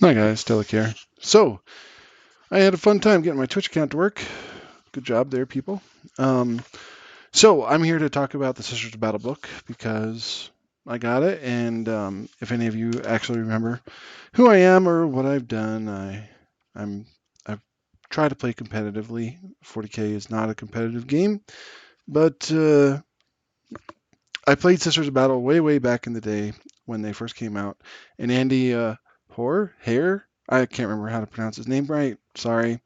Hi guys, Delic here. So, I had a fun time getting my Twitch account to work. Good job there, people. Um, I'm here to talk about the Sisters of Battle book because I got it, and if any of you actually remember who I am or what I've done, I've tried to play competitively. 40K is not a competitive game, but I played Sisters of Battle way back in the day when they first came out, and Andy Hare, I can't remember how to pronounce his name right. Sorry.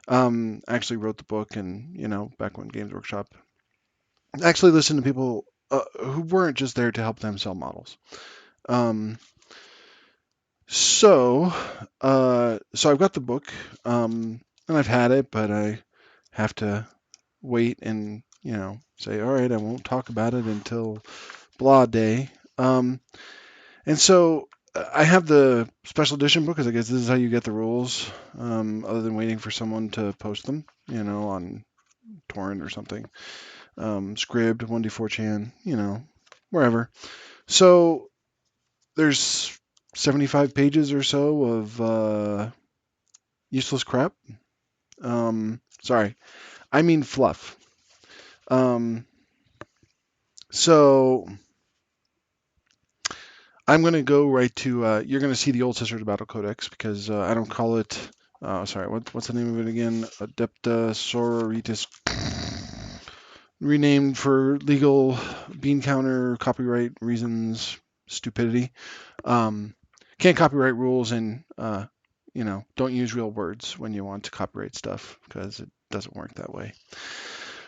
Actually wrote the book, and back when Games Workshop actually listened to people who weren't just there to help them sell models. Um, so, so I've got the book, and I've had it, but I have to wait and say, all right, I won't talk about it until blah day. And so I have the special edition book because I guess this is how you get the rules, other than waiting for someone to post them, on torrent or something. Scribd, 1D4chan, wherever. So there's 75 pages or so of useless crap. Sorry, I mean fluff. Um, so I'm going to go right to, you're going to see the old Sisters Battle Codex because I don't call it, sorry, what's the name of it again? Adepta Sororitas. Renamed for legal bean counter copyright reasons, stupidity. Um, can't copyright rules, and don't use real words when you want to copyright stuff because it doesn't work that way.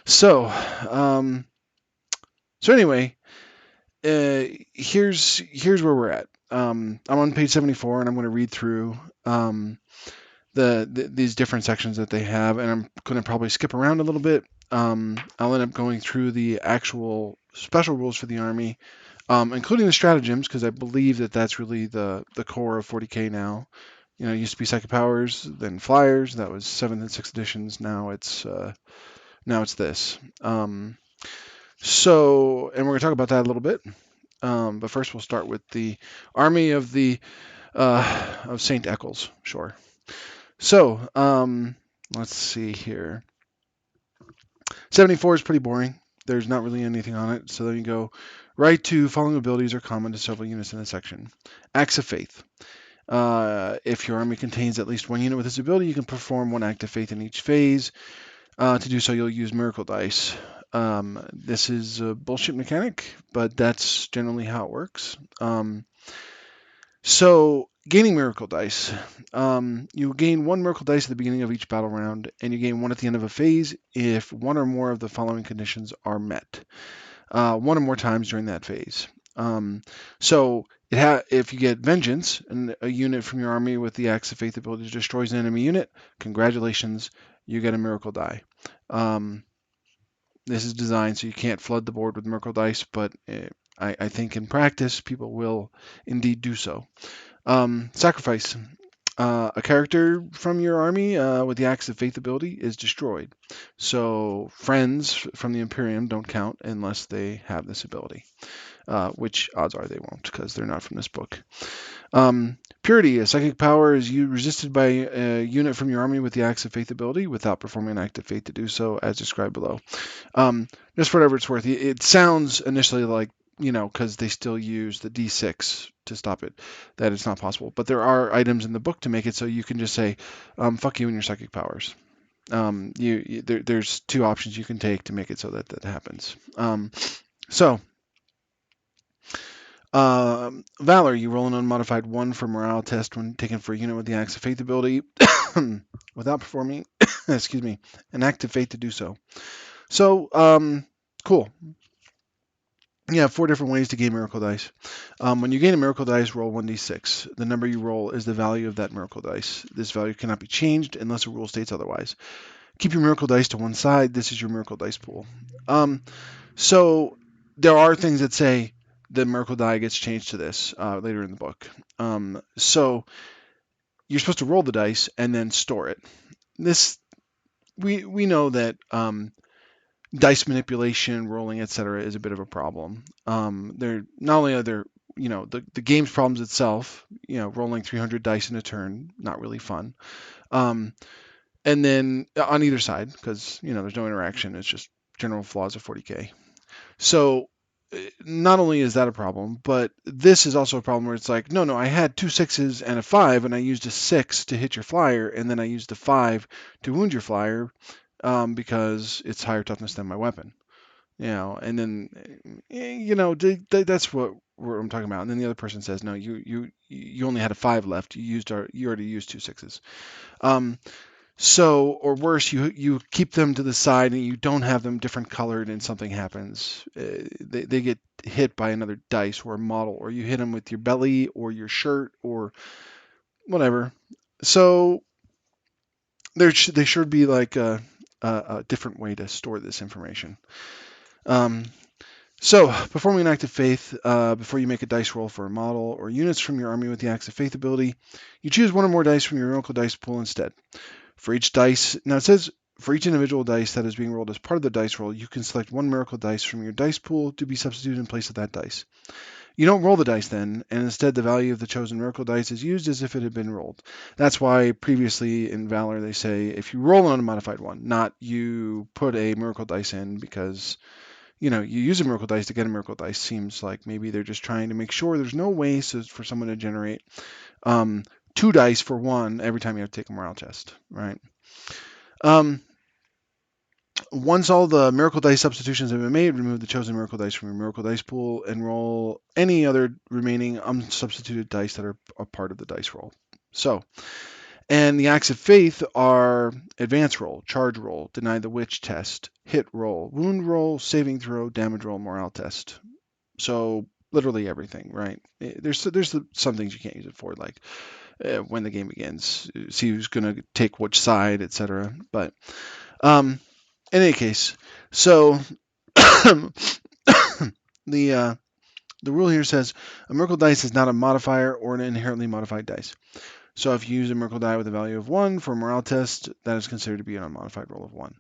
So, um, anyway, here's where we're at. I'm on page 74, and I'm going to read through these different sections that they have, and I'm going to probably skip around a little bit. I'll end up going through the actual special rules for the army, including the stratagems, because I believe that that's really the core of 40K now. It used to be psychic powers, then flyers. That was 7th and 6th editions. Now it's this. And we're gonna talk about that a little bit. But first, we'll start with the army of the of Saint Eccles. Sure. So let's see here. 74 is pretty boring. There's not really anything on it. So then you go right to following abilities are common to several units in the section. Acts of Faith. If your army contains at least one unit with this ability, you can perform one act of faith in each phase. To do so, you'll use miracle dice. This is a bullshit mechanic, but that's generally how it works. So, gaining miracle dice. You gain one miracle dice at the beginning of each battle round, and you gain one at the end of a phase if one or more of the following conditions are met. One or more times during that phase. So if you get Vengeance, and a unit from your army with the Axe of Faith ability destroys an enemy unit, congratulations, you get a miracle die. This is designed so you can't flood the board with miracle dice, but I think in practice people will indeed do so. Sacrifice. A character from your army with the Axe of Faith ability is destroyed. So friends from the Imperium don't count unless they have this ability, which odds are they won't because they're not from this book. Purity. A psychic power is resisted by a unit from your army with the Axe of Faith ability without performing an act of faith to do so, as described below. Just for whatever it's worth, it sounds initially like, because they still use the D6 to stop it, that it's not possible. But there are items in the book to make it so you can just say, fuck you and your psychic powers. There's two options you can take to make it so that happens. Valor, you roll an unmodified 1 for morale test when taken for a unit with the Axe of Faith ability without performing, excuse me, an act of faith to do so. So, cool. You have 4 different ways to gain miracle dice. When you gain a miracle dice, roll 1d6. The number you roll is the value of that miracle dice. This value cannot be changed unless a rule states otherwise. Keep your miracle dice to one side. This is your miracle dice pool. So there are things that say the miracle die gets changed to this later in the book. So you're supposed to roll the dice and then store it. This we know that dice manipulation, rolling, etc., is a bit of a problem. They're not only are there the game's problems itself, rolling 300 dice in a turn, not really fun. Um, and then on either side, because there's no interaction, it's just general flaws of 40k. So not only is that a problem, but this is also a problem where it's like, no, I had 2 6s and a 5, and I used a 6 to hit your flyer, and then I used a 5 to wound your flyer, because it's higher toughness than my weapon. And then that's what I'm talking about. And then the other person says, no, you only had a 5 left. You already used 2 6s. Um, so, or worse, you keep them to the side and you don't have them different colored, and something happens. They get hit by another dice or a model, or you hit them with your belly or your shirt or whatever. So they should be like a different way to store this information. Um, so, performing an act of faith, before you make a dice roll for a model or units from your army with the acts of faith ability, you choose one or more dice from your miracle dice pool instead. For each dice, now it says for each individual dice that is being rolled as part of the dice roll, you can select one miracle dice from your dice pool to be substituted in place of that dice. You don't roll the dice then, and instead the value of the chosen miracle dice is used as if it had been rolled. That's why previously in Valor they say if you roll an unmodified one, not you put a miracle dice in, because you use a miracle dice to get a miracle dice. Seems like maybe they're just trying to make sure there's no way for someone to generate 2 dice for one every time you have to take a morale test, right? Um, Once all the miracle dice substitutions have been made, remove the chosen miracle dice from your miracle dice pool and roll any other remaining unsubstituted dice that are a part of the dice roll. So, and the acts of faith are advance roll, charge roll, deny the witch test, hit roll, wound roll, saving throw, damage roll, morale test. So literally everything, right? There's some things you can't use it for, like when the game begins, see who's going to take which side, etc. But in any case, so the uh, the rule here says a miracle dice is not a modifier or an inherently modified dice. So if you use a miracle die with a value of 1 for a morale test, that is considered to be an unmodified roll of 1.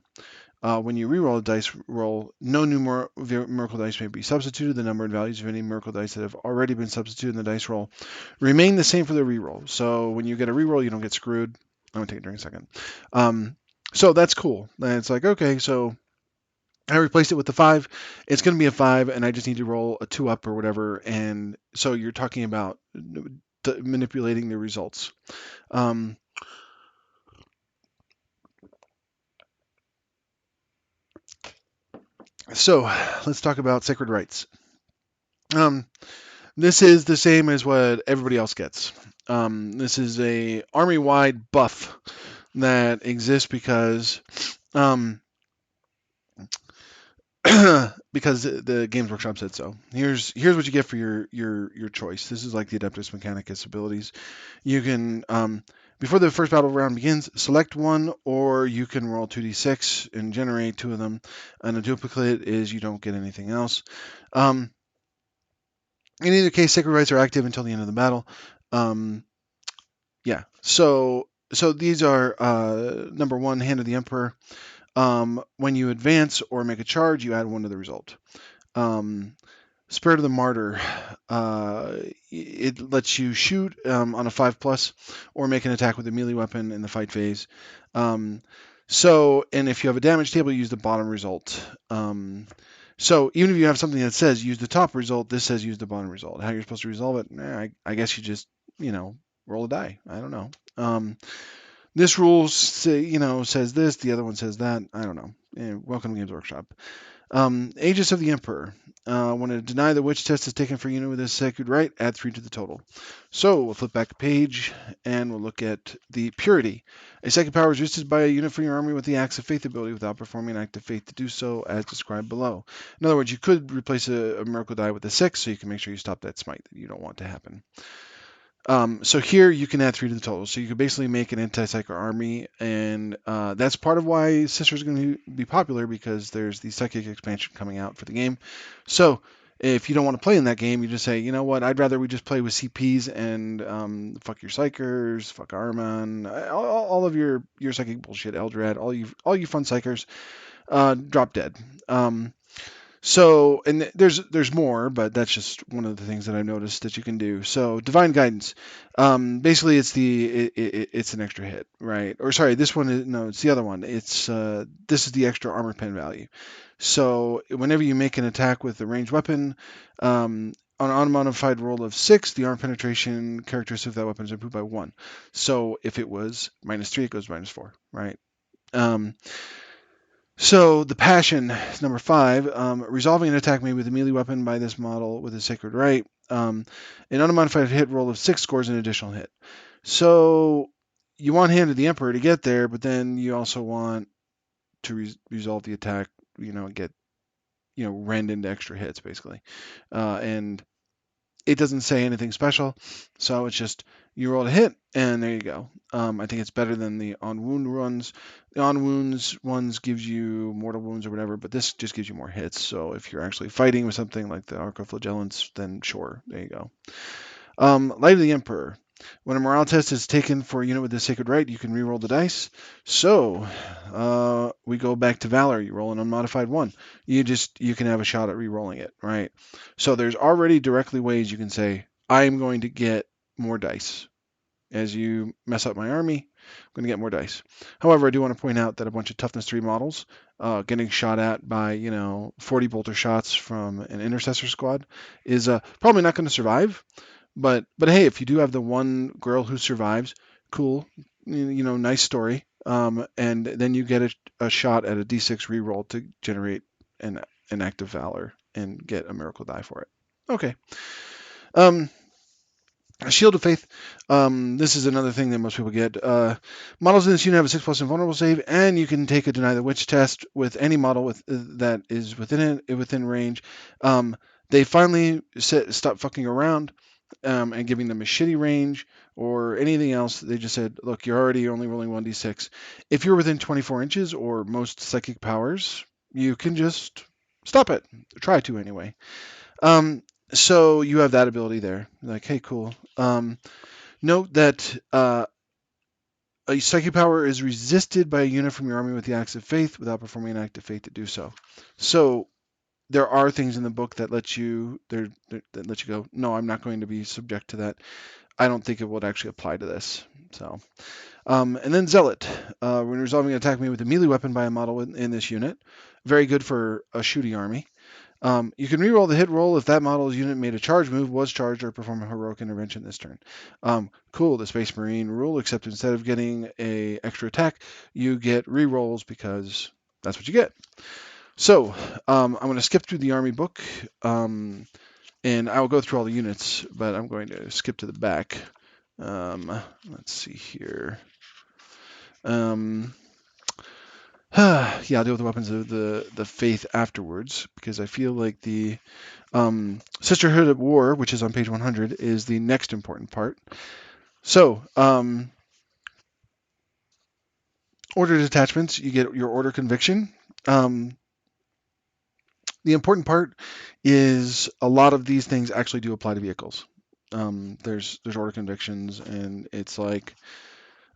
When you reroll a dice roll, no new miracle dice may be substituted. The number and values of any miracle dice that have already been substituted in the dice roll remain the same for the reroll. So when you get a reroll, you don't get screwed. I'm going to take a drink in a second. So that's cool. And it's like, okay, so I replaced it with the 5. It's going to be a 5, and I just need to roll a 2 up or whatever. And so you're talking about manipulating the results. So let's talk about sacred rights. This is the same as what everybody else gets. This is a army-wide buff that exists because because the Games Workshop said so. Here's what you get for your choice. This is like the Adeptus Mechanicus abilities. You can before the first battle round begins, select one, or you can roll 2d6 and generate 2 of them. And a duplicate is you don't get anything else. In either case, sacred rights are active until the end of the battle. Yeah. So these are number 1, Hand of the Emperor. When you advance or make a charge, you add 1 to the result. Spirit of the Martyr. It lets you shoot on a 5+ or make an attack with a melee weapon in the fight phase. And if you have a damage table, you use the bottom result. So even if you have something that says use the top result, this says use the bottom result. How you're supposed to resolve it? I guess you just roll a die. I don't know. This rule says this. The other one says that. I don't know. Welcome to Games Workshop. Aegis of the Emperor. When a deny the witch test is taken for a unit with a sacred right, add 3 to the total. So we'll flip back a page and we'll look at the purity. A second power is resisted by a unit from your army with the acts of faith ability without performing an act of faith to do so, as described below. In other words, you could replace a miracle die with a 6, so you can make sure you stop that smite that you don't want to happen. So here you can add 3 to the total. So you can basically make an anti-psyker army, and that's part of why Sisters is going to be popular, because there's the psychic expansion coming out for the game. So if you don't want to play in that game, you just say, you know what, I'd rather we just play with CPs and fuck your psychers, fuck Armon, all of your psychic bullshit, Eldrad, all you fun psychers, drop dead. So, and there's more, but that's just one of the things that I noticed that you can do. So, divine guidance, basically it's an extra hit, right? Or sorry, this one is no, it's the other one. It's this is the extra armor pen value. So, whenever you make an attack with a ranged weapon, on an unmodified roll of 6, the armor penetration characteristic of that weapon is improved by 1. So, if it was -3, it goes -4, right? Um, so the passion is number 5. Resolving an attack made with a melee weapon by this model with a sacred right. An unmodified hit roll of 6 scores an additional hit. So you want Hand of the Emperor to get there, but then you also want to resolve the attack, and get, rend into extra hits basically. And it doesn't say anything special, so it's just you roll a hit, and there you go. I think it's better than the on wound runs. The on wounds ones gives you mortal wounds or whatever, but this just gives you more hits. So if you're actually fighting with something like the Arcoflagellants, then sure, there you go. Light of the Emperor. When a morale test is taken for a unit with the sacred right, you can re-roll the dice. So we go back to Valor. You roll an unmodified 1. You can have a shot at re-rolling it, right? So there's already directly ways you can say, I am going to get more dice. As you mess up my army, I'm going to get more dice. However, I do want to point out that a bunch of toughness 3 models getting shot at by 40 bolter shots from an intercessor squad is probably not going to survive. But hey, if you do have the one girl who survives, cool, nice story. And then you get a shot at a D6 reroll to generate an act of valor and get a miracle die for it. Okay. Um, Shield of Faith. This is another thing that most people get. Models in this unit have a 6+ invulnerable save, and you can take a Deny the Witch test with any model that is within range. They finally stop fucking around and giving them a shitty range or anything else. They just said, look, you're already only rolling 1d6. If you're within 24 inches or most psychic powers, you can just stop it. Try to anyway. So you have that ability there. Like, hey, cool. Note that a psychic power is resisted by a unit from your army with the Acts of Faith without performing an act of faith to do so. So there are things in the book that let you go, no, I'm not going to be subject to that. I don't think it would actually apply to this. So, and then Zealot. When resolving an attack made with a melee weapon by a model in this unit, very good for a shooting army. You can reroll the hit roll if that model's unit made a charge move, was charged, or performed a heroic intervention this turn. Cool, the Space Marine rule, except instead of getting a extra attack, you get rerolls because that's what you get. So I'm going to skip through the army book, and I will go through all the units, but I'm going to skip to the back. Let's see here. Yeah, I'll deal with the weapons of the faith afterwards because I feel like the Sisterhood at War, which is on page 100, is the next important part. So, order detachments, you get your order conviction. The important part is a lot of these things actually do apply to vehicles. There's order convictions, and it's like,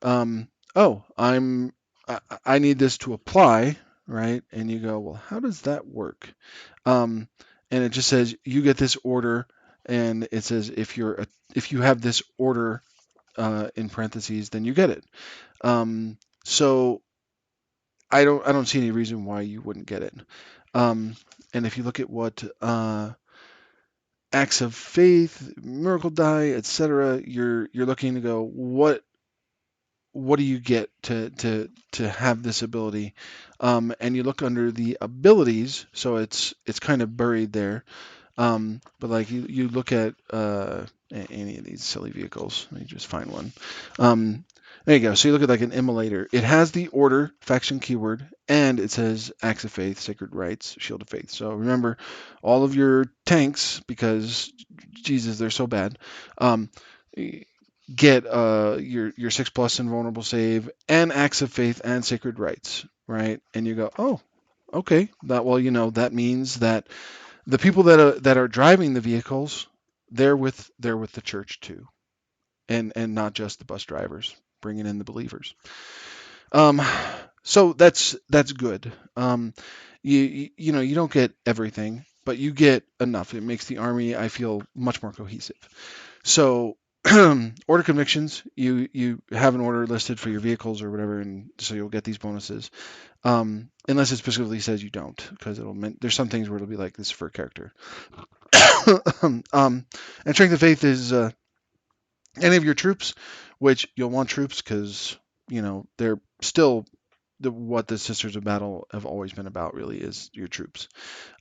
oh, I need this to apply, right? And you go, well, how does that work? And it just says you get this order, and it says if you have this order in parentheses, then you get it. So I don't see any reason why you wouldn't get it. And if you look at what acts of faith, miracle die, etc., you're looking to go, what do you get to have this ability? And you look under the abilities, so it's kind of buried there. But like you look at any of these silly vehicles. Let me just find one. There you go. So you look at like an immolator. It has the order faction keyword, and it says Acts of Faith, Sacred Rites, Shield of Faith. So remember, all of your tanks, because Jesus, they're so bad. Get your 6+ invulnerable save and Acts of Faith and Sacred Rites, right? And you go, oh, okay. That means that the people that are driving the vehicles, they're with the church too, and not just the bus drivers bringing in the believers. Um, So that's good. You know, you don't get everything, but you get enough. It makes the army, I feel, much more cohesive. So order convictions, you have an order listed for your vehicles or whatever, and so you'll get these bonuses. Unless it specifically says you don't, because there's some things where it'll be like this for a character. And strength of faith is any of your troops, which you'll want troops because you know they're still what the Sisters of Battle have always been about. Really, is your troops.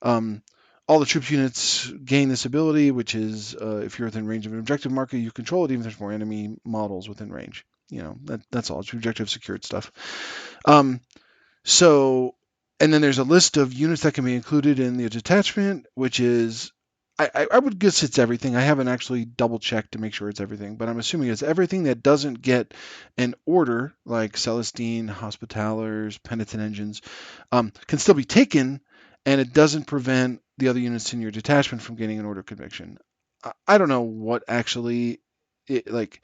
Um, all the troops units gain this ability, which is if you're within range of an objective marker, you control it, even if there's more enemy models within range. You know, that's all. It's objective secured stuff. Um, so, and then there's a list of units that can be included in the detachment, which is, I would guess it's everything. I haven't actually double checked to make sure it's everything, but I'm assuming it's everything that doesn't get an order, like Celestine, Hospitallers, Penitent Engines, can still be taken, and it doesn't prevent the other units in your detachment from getting an order conviction. I don't know what actually, like,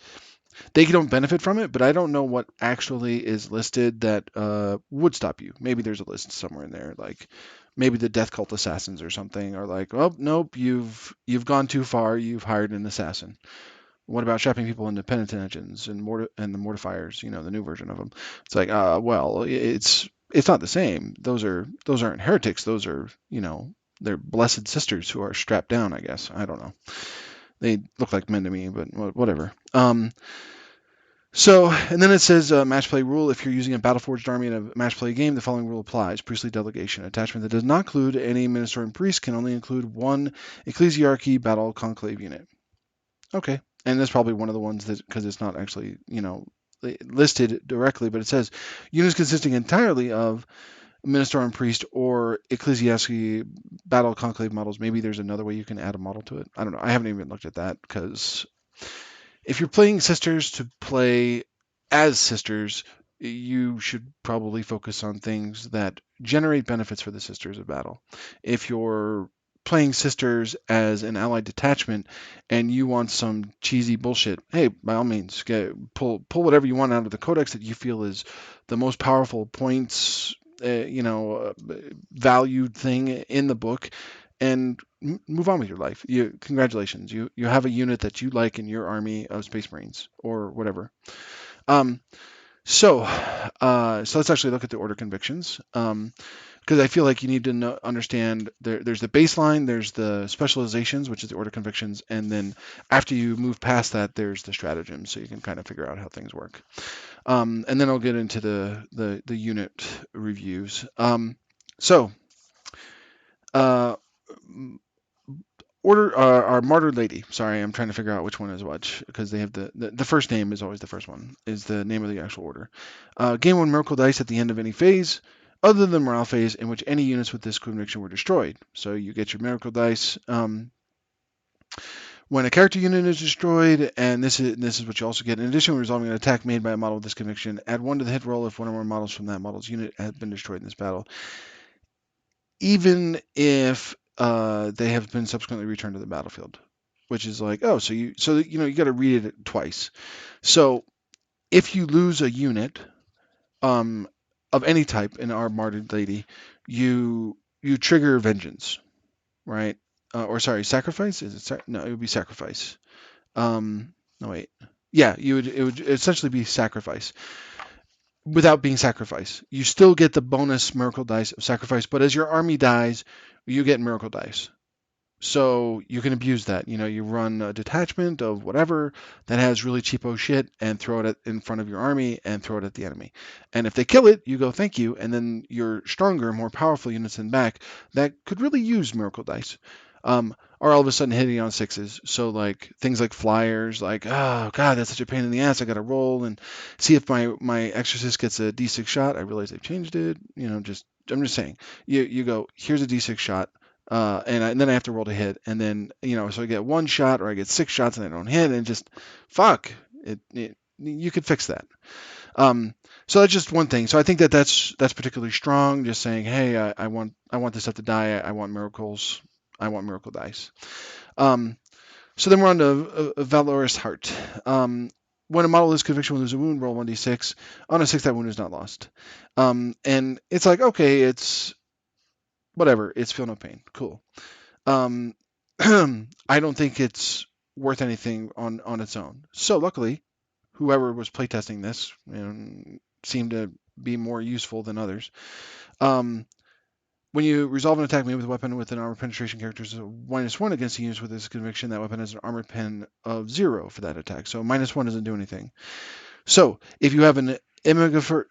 they don't benefit from it, but I don't know what actually is listed that would stop you. Maybe there's a list somewhere in there, like maybe the Death Cult assassins or something, or like, oh nope, you've gone too far, you've hired an assassin. What about strapping people into penitent engines and and the mortifiers? You know, the new version of them. It's like, well, it's not the same. Those aren't heretics. Those are they're blessed sisters who are strapped down. I guess I don't know. They look like men to me, but whatever. So, and then it says match play rule. If you're using a Battleforged army in a match play game, the following rule applies. Priestly delegation. Attachment that does not include any Ministerial priest can only include one Ecclesiarchy Battle Conclave unit. Okay. And that's probably one of the ones that, because it's not actually, listed directly, but it says units consisting entirely of Minister and Priest or Ecclesiarchy Battle Conclave models. Maybe there's another way you can add a model to it. I don't know. I haven't even looked at that because if you're playing sisters to play as sisters, you should probably focus on things that generate benefits for the sisters of battle. If you're playing sisters as an allied detachment and you want some cheesy bullshit, hey, by all means, pull whatever you want out of the codex that you feel is the most powerful points, valued thing in the book, and move on with your life. Congratulations, you have a unit that you like in your army of Space Marines or whatever. Um, so let's actually look at the order convictions. Because I feel like you need to understand there's the baseline, there's the specializations, which is the order convictions, and then after you move past that, there's the stratagem, so you can kind of figure out how things work. And then I'll get into the unit reviews. So uh, Order our martyred lady. Sorry, I'm trying to figure out which one is which because they have the first name is always the first one is the name of the actual order. Gain one miracle dice at the end of any phase, other than the morale phase, in which any units with this conviction were destroyed. So you get your miracle dice when a character unit is destroyed, and this is what you also get. In addition, when resolving an attack made by a model with this conviction, add one to the hit roll if one or more models from that model's unit have been destroyed in this battle, even if they have been subsequently returned to the battlefield, which is like, oh, you got to read it twice. So if you lose a unit um, of any type in our martyred lady, you trigger vengeance, right? Or sorry, sacrifice? Is it no? It would be sacrifice. No wait, yeah, it would essentially be sacrifice without being sacrifice. You still get the bonus miracle dice of sacrifice, but as your army dies, you get miracle dice. So you can abuse that. You run a detachment of whatever that has really cheapo shit and throw it in front of your army and throw it at the enemy. And if they kill it, you go thank you, and then your stronger, more powerful units in back that could really use miracle dice are all of a sudden hitting on sixes. So like things like flyers, like oh god, that's such a pain in the ass. I got to roll and see if my exorcist gets a d6 shot. I realize they've changed it. I'm just saying. You go here's a d6 shot. And then I have to roll to hit, and then so I get one shot or I get six shots and I don't hit, and just fuck it. You could fix that. So that's just one thing. So I think that's particularly strong. Just saying, hey, I want this stuff to die. I want miracles. I want miracle dice. So then we're on to Valorous Heart. when a model is conviction will lose a wound, roll 1d6. On a 6, that wound is not lost. And it's like, okay, it's whatever. It's feel no pain. Cool. Um, I don't think it's worth anything on its own. So luckily, whoever was playtesting this seemed to be more useful than others. Um, when you resolve an attack made with a weapon with an armor penetration character is a -1 against the units with this conviction, that weapon has an armor pen of 0 for that attack. So -1 doesn't do anything. So if you have an Imagifier,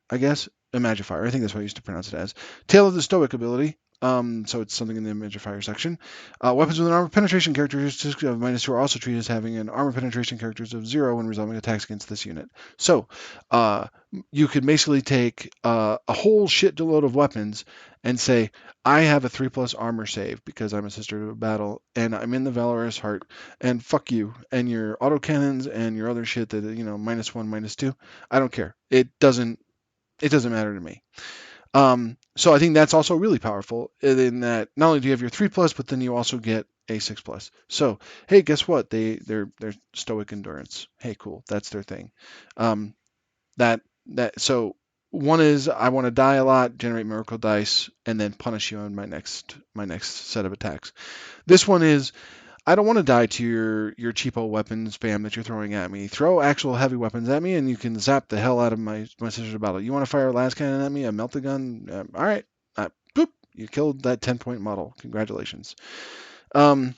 I guess. Imagifier, I think that's what I used to pronounce it as. Tail of the Stoic ability. So it's something in the Imagifier section. Weapons with an armor penetration characteristic of -2 are also treated as having an armor penetration characters of 0 when resolving attacks against this unit. So uh, you could basically take a whole shitload of weapons and say, I have a 3+ armor save because I'm a sister of battle and I'm in the Valorous Heart, and fuck you and your autocannons and your other shit that -1, -2. I don't care. It doesn't matter to me. So I think that's also really powerful in that not only do you have your 3+, but then you also get a 6+. So hey, guess what? They're stoic endurance. Hey, cool. That's their thing. Um, so one is I want to die a lot, generate miracle dice, and then punish you on my next set of attacks. This one is I don't want to die to your cheapo weapon spam that you're throwing at me. Throw actual heavy weapons at me, and you can zap the hell out of my scissors of battle. You want to fire a las cannon at me, a melta gun? All right, boop, you killed that 10-point model. Congratulations. Um,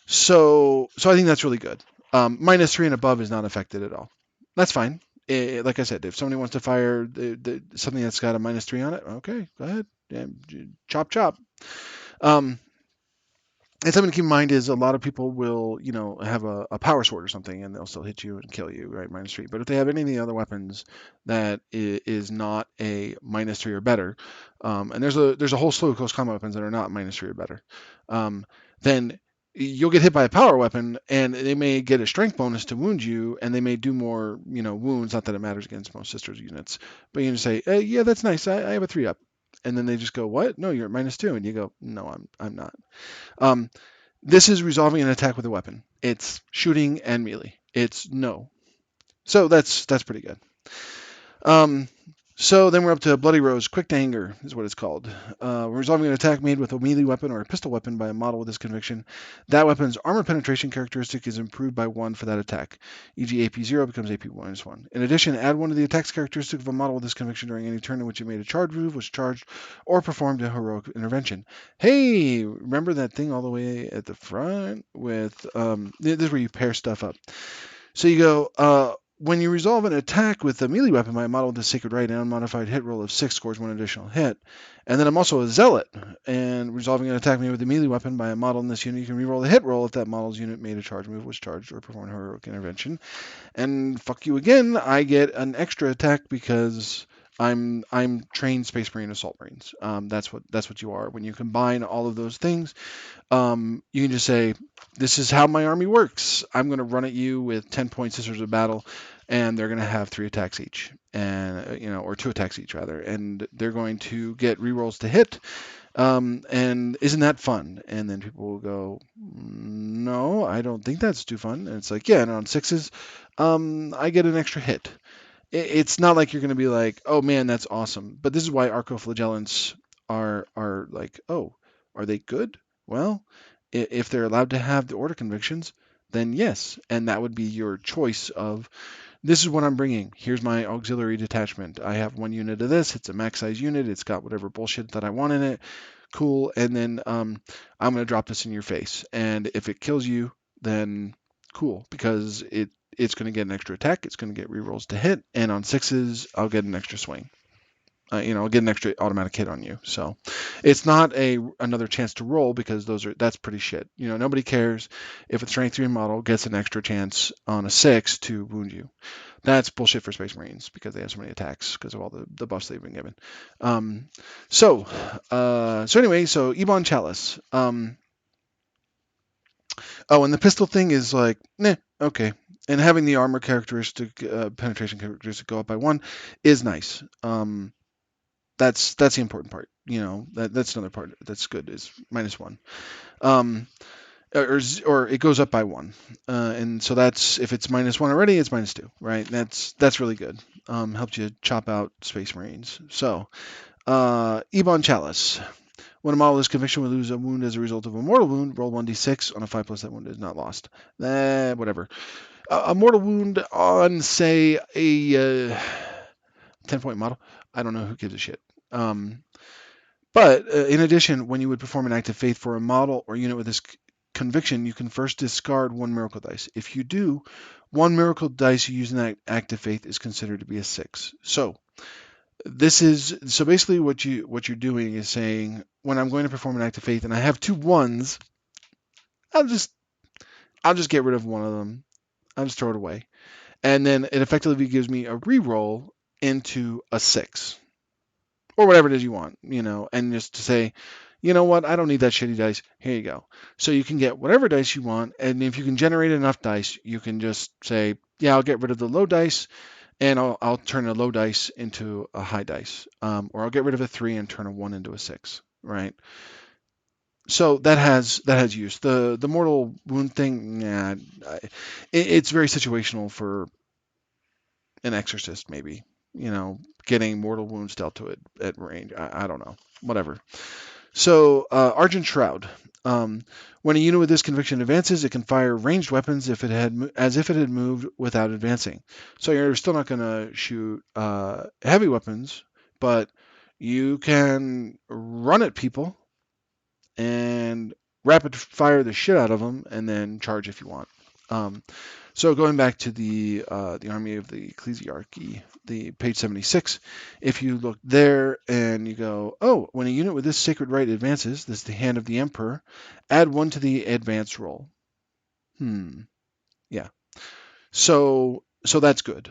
so I think that's really good. -3 and above is not affected at all. That's fine. Like I said, if somebody wants to fire something that's got a -3 on it, okay, go ahead. Yeah, chop chop. Um, and something to keep in mind is a lot of people will, have a power sword or something, and they'll still hit you and kill you, right? -3. But if they have any of the other weapons that is not a -3 or better, and there's a whole slew of close combat weapons that are not -3 or better, then you'll get hit by a power weapon, and they may get a strength bonus to wound you, and they may do more, wounds. Not that it matters against most sisters units, but you can say, yeah, that's nice. I have a 3+. And then they just go, what? No, you're at -2, and you go, no, I'm not. Um, this is resolving an attack with a weapon. It's shooting and melee. It's no. So that's pretty good. Um, so then we're up to Bloody Rose. Quick to Anger is what it's called. We're resolving an attack made with a melee weapon or a pistol weapon by a model with this conviction. That weapon's armor penetration characteristic is improved by 1 for that attack. E.g., AP 0 becomes AP -1. In addition, add 1 to the attack's characteristic of a model with this conviction during any turn in which it made a charge move, was charged, or performed a heroic intervention. Hey, remember that thing all the way at the front with this is where you pair stuff up. So you go, when you resolve an attack with a melee weapon by a model with the Sacred Right, an unmodified hit roll of 6 scores 1 additional hit. And then I'm also a Zealot, and resolving an attack made with a melee weapon by a model in this unit, you can reroll the hit roll if that model's unit made a charge move, was charged, or performed a heroic intervention. And fuck you again, I get an extra attack because I'm trained Space Marine Assault Marines. That's what you are. When you combine all of those things, you can just say, this is how my army works. I'm going to run at you with 10-point Sisters of Battle, and they're going to have 3 attacks each, and or 2 attacks each rather, and they're going to get rerolls to hit. And isn't that fun? And then people will go, no, I don't think that's too fun. And it's like, yeah, and on 6s, I get an extra hit. It's not like you're going to be like, oh man, that's awesome. But this is why arcoflagellants are like, oh, are they good? Well, if they're allowed to have the order convictions, then yes, and that would be your choice of, this is what I'm bringing. Here's my auxiliary detachment. I have 1 unit of this. It's a max size unit. It's got whatever bullshit that I want in it. Cool. And then I'm going to drop this in your face. And if it kills you, then cool, because it's going to get an extra attack. It's going to get rerolls to hit. And on 6s, I'll get an extra swing. I'll get an extra automatic hit on you. So it's not another chance to roll, because that's pretty shit. Nobody cares if a strength 3 model gets an extra chance on a 6 to wound you. That's bullshit for Space Marines because they have so many attacks because of all the buffs they've been given. So anyway, so Ebon Chalice. And the pistol thing is like, okay. And having the armor characteristic, penetration characteristic go up by 1 is nice. That's the important part. That's another part that's good, is -1. or it goes up by one, and so that's if it's -1 already, it's -2, right? That's really good. Helps you chop out Space Marines. So, Ebon Chalice. When a model is conviction will lose a wound as a result of a mortal wound, roll 1d6 on a 5 plus that wound is not lost. Whatever. A mortal wound on, say, a 10-point model. I don't know who gives a shit. But in addition, when you would perform an act of faith for a model or unit with this conviction, you can first discard one miracle dice. If you do, one miracle dice you use in that act of faith is considered to be a 6. So basically what you're doing is saying, when I'm going to perform an act of faith and I have 2 ones, I'll just I'll just get rid of one of them. I'll just throw it away. And then it effectively gives me a reroll into a 6 or whatever it is you want, and just to say, you know what, I don't need that shitty dice. Here you go. So you can get whatever dice you want, and if you can generate enough dice, you can just say, yeah, I'll get rid of the low dice, and I'll turn a low dice into a high dice, or I'll get rid of a 3 and turn a 1 into a 6, right? So that has use. The mortal wound thing, yeah, it's very situational for an exorcist, maybe. Getting mortal wounds dealt to it at range. I don't know. Whatever. So, Argent Shroud. When a unit with this conviction advances, it can fire ranged weapons as if it had moved without advancing. So you're still not going to shoot heavy weapons, but you can run at people and rapid fire the shit out of them, and then charge if you want. Um, so going back to the army of the ecclesiarchy, the page 76, if you look there and you go, oh, when a unit with this sacred right advances, this is the hand of the emperor, add 1 to the advance roll. Yeah. So that's good,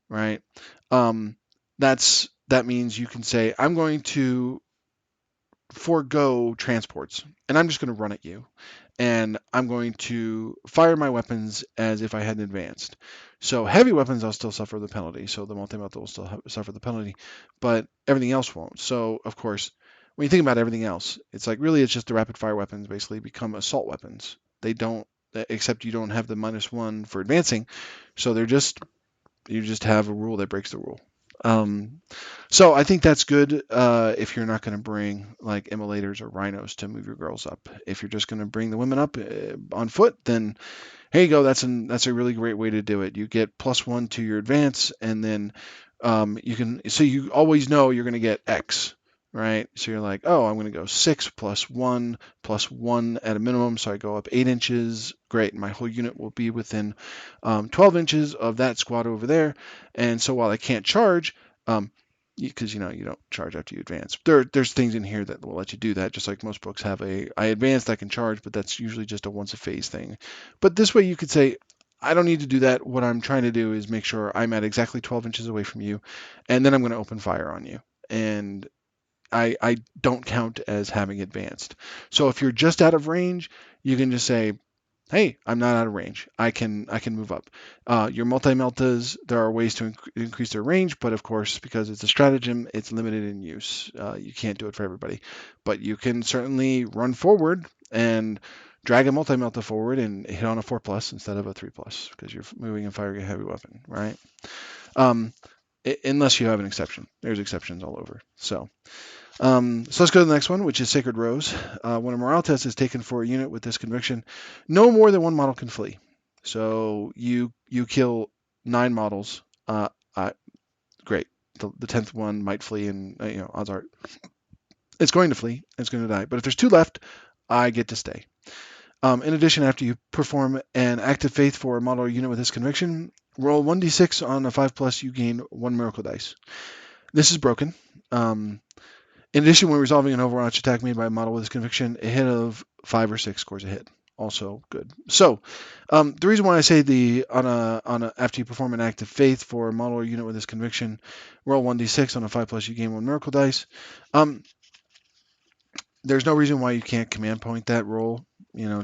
right? Um, that means you can say, I'm going to forego transports, and I'm just going to run at you, and I'm going to fire my weapons as if I hadn't advanced. So heavy weapons, I'll still suffer the penalty. So the multi-melta will still suffer the penalty, but everything else won't. So of course, when you think about everything else, it's like really it's just the rapid fire weapons basically become assault weapons. They don't, except you don't have the -1 for advancing. So you just have a rule that breaks the rule. Um, so I think that's good if you're not going to bring like immolators or rhinos to move your girls up. If you're just going to bring the women up on foot, then here you go. That's a really great way to do it. You get +1 to your advance, and then so you always know you're going to get X, right? So you're like, oh, I'm going to go 6 plus 1 at a minimum, so I go up 8 inches. Great, my whole unit will be within 12 inches of that squad over there. And so while I can't charge, because you don't charge after you advance. There's things in here that will let you do that, just like most books have I advanced, I can charge, but that's usually just a once a phase thing. But this way you could say, I don't need to do that. What I'm trying to do is make sure I'm at exactly 12 inches away from you, and then I'm going to open fire on you. And I don't count as having advanced. So if you're just out of range, you can just say, hey, I'm not out of range. I can move up. Your multi-meltas, there are ways to increase their range, but of course, because it's a stratagem, it's limited in use. You can't do it for everybody. But you can certainly run forward and drag a multi-melta forward and hit on a 4 plus instead of a 3 plus because you're moving and firing a heavy weapon, right? Um, unless you have an exception. There's exceptions all over. So let's go to the next one, which is Sacred Rose. When a morale test is taken for a unit with this conviction, no more than one model can flee. So you kill 9 models. Great. The 10th one might flee, and odds are it's going to flee. It's going to die. But if there's 2 left, I get to stay. In addition, after you perform an act of faith for a model or unit with this conviction, roll 1d6 on a 5 plus. You gain 1 miracle dice. This is broken. In addition, when resolving an Overwatch attack made by a model with this conviction, a hit of 5 or 6 scores a hit. Also good. So, the reason why I say after you perform an act of faith for a model or unit with this conviction, roll 1d6 on a 5 plus, you gain 1 miracle dice. There's no reason why you can't command point that roll.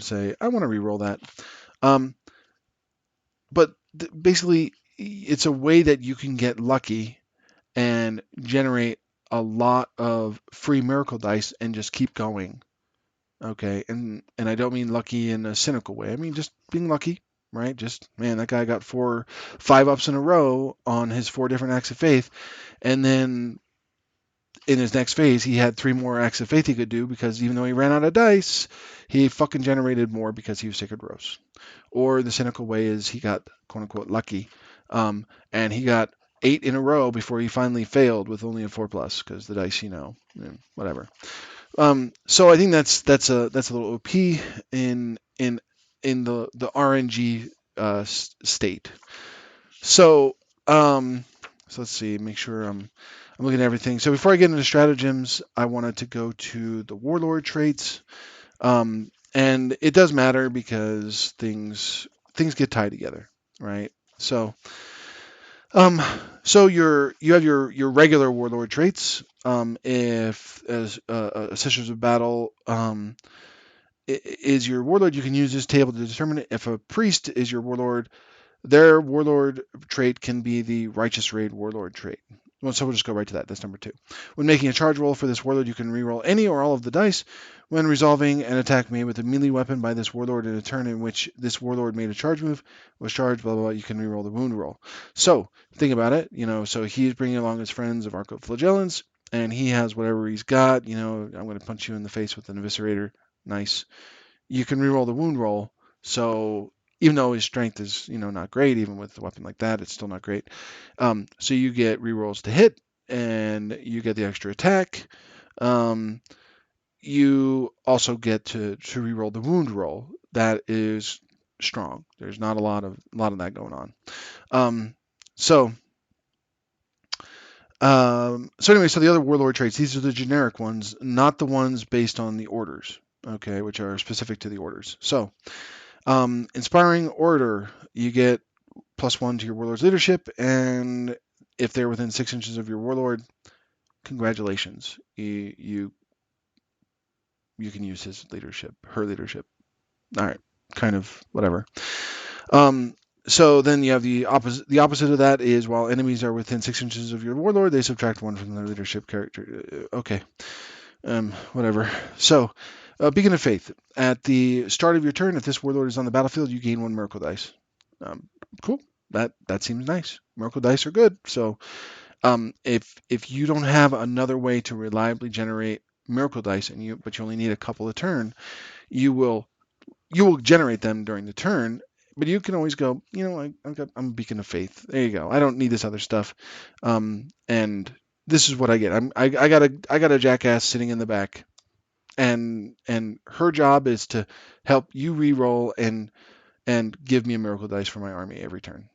Say I want to re-roll that. But basically, it's a way that you can get lucky and generate a lot of free miracle dice and just keep going. Okay, and I don't mean lucky in a cynical way. I mean just being lucky, right? Just man, that guy got 5 ups in a row on his 4 different acts of faith, and then in his next phase he had 3 more acts of faith he could do because even though he ran out of dice, he fucking generated more because he was sacred rose. Or the cynical way is he got quote unquote lucky, and he got 8 in a row before he finally failed with only a 4+ because the dice, whatever. So I think that's a little OP in the RNG state. So so let's see, make sure I'm looking at everything. So before I get into stratagems, I wanted to go to the warlord traits. And it does matter because things get tied together, right? So um, so you have your regular warlord traits. If as Sisters of Battle is your warlord, you can use this table to determine it. If a priest is your warlord, their warlord trait can be the righteous raid warlord trait. Well, so we'll just go right to that. That's number 2. When making a charge roll for this warlord, you can reroll any or all of the dice. When resolving an attack made with a melee weapon by this warlord in a turn in which this warlord made a charge move, was charged, blah, blah, blah, you can reroll the wound roll. So think about it. So he's bringing along his friends of Arco Flagellants, and he has whatever he's got. I'm going to punch you in the face with an eviscerator. Nice. You can reroll the wound roll. So even though his strength is not great, even with a weapon like that, it's still not great. So you get rerolls to hit, and you get the extra attack. Um, you also get to reroll the wound roll. That is strong. There's not a lot of that going on. Um, so so anyway, so the other warlord traits, these are the generic ones, not the ones based on the orders, okay, which are specific to the orders. So inspiring orator, you get +1 to your warlord's leadership, and if they're within 6 inches of your warlord, congratulations, you can use his leadership, her leadership. All right, kind of whatever. So then you have the opposite. The opposite of that is while enemies are within 6 inches of your warlord, they subtract 1 from their leadership character. Okay, whatever. So, beacon of faith. At the start of your turn, if this warlord is on the battlefield, you gain 1 miracle dice. Cool. That seems nice. Miracle dice are good. So, if you don't have another way to reliably generate miracle dice, but you only need a couple a turn, you will generate them during the turn. But you can always go, I'm a beacon of faith. There you go. I don't need this other stuff. And this is what I get. I got a jackass sitting in the back, and her job is to help you re-roll and give me a miracle dice for my army every turn.